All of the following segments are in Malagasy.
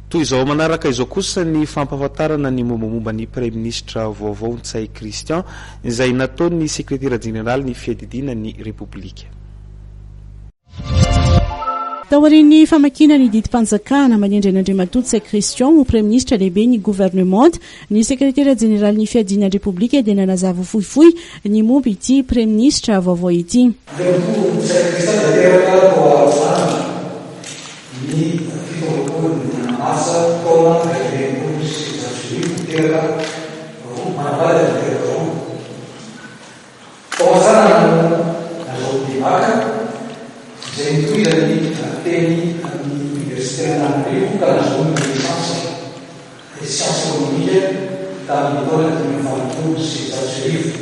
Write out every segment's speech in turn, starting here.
toy izao manaraka izao kosa ny fampahafantarana ny mombamomba ny premier ministre vaovao Ntsay Christian izay nataony sekretera général ny fiadidina ny République. Taorin'ny famakina ny didim-panjakana manendry an'Andriamatoa Ntsay Christian ho premier ministre lehibe ny gouvernement ny sekretera général ny fiadidina République dia nanazava fohifohy ny momba ity premier ministre vaovao ity. Teni all'Università d'Anrico, che è la sua licenza e scienze economiche dall'editore di Manufactura Cesarif.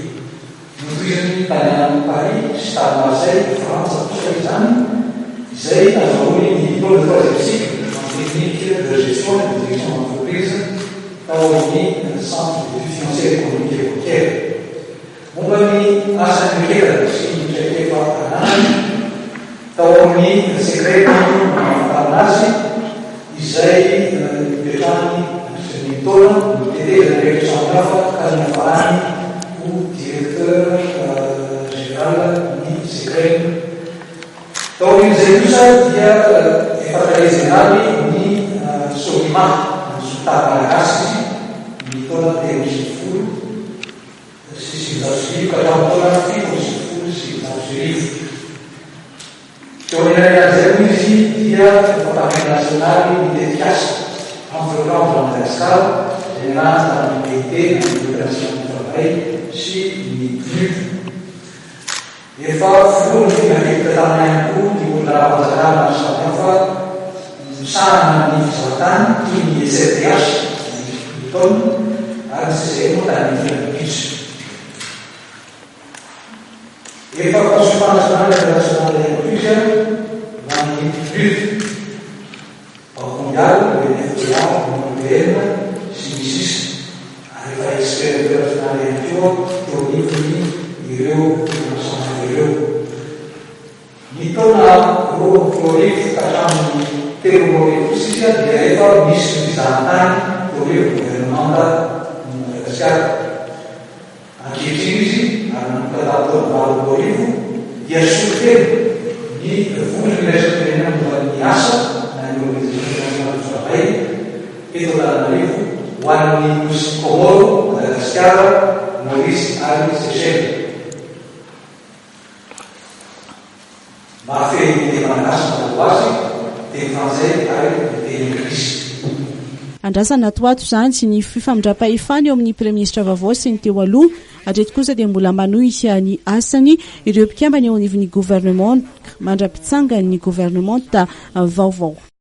L'Università italiana di Parigi sta a Marseille, Francia, per 6 anni, sei a lavori di titolo di progetti, tecniche di gestione e di direzione d'entreprise, lavori nel centro di finanziarie economiche e banchiere. Mombami a San Michele, si riceveva anni, taorni segreto farmaci izay Betany Senitona mitedera rehetra samihafa karazana farany ho directeur général ny segreto. Taorin'izay kosa dia efatra général ny Solima Sotava Malagasy mitona temisifolo sy sivinjato ka hatramitona fito sivifolo sivinjato. L'organizzazione dia Departamento Nazionale di Dedicazione al programma Madagascar, generata dall'IT, dall'Operazione Tornei, si e fa fluire che per tutti con la Madagascar non sapeva sanno di Saltan, quindi 7 anni, di ton, anzi se non anni di e fa Consiglio Nazionale Internazionale dell'Indonesia, l'anno di au mondiale, l'UNFPA, l'UNPM, si arriva a essere internazionale in più, di Rio, di Rio. Mi torna a Florif, facciamo terrore fisica, direi fa missione di Sant'Anni, Florif, che non anda in Madagascar. Anche i cinesi hanno dato all'algoritmo di assolutamente di funzionare di ASA, nell'organizzazione nazionale, e dall'algoritmo Juan Comoro, Madagascar, Maurice Ari Seychelles. Ma fede di Madagascar quasi, dei francesi e dei inglesi. Andrasana ato ato zany sy ny fifamindra-pahefany eo amin'ny premier ministre vaovao sy ny teo aloha hatreto kosa dia mbola manohy ny asany ireo mpikambana eo anivon'ny gouvernement mandra-pitsangany gouvernement vaovao.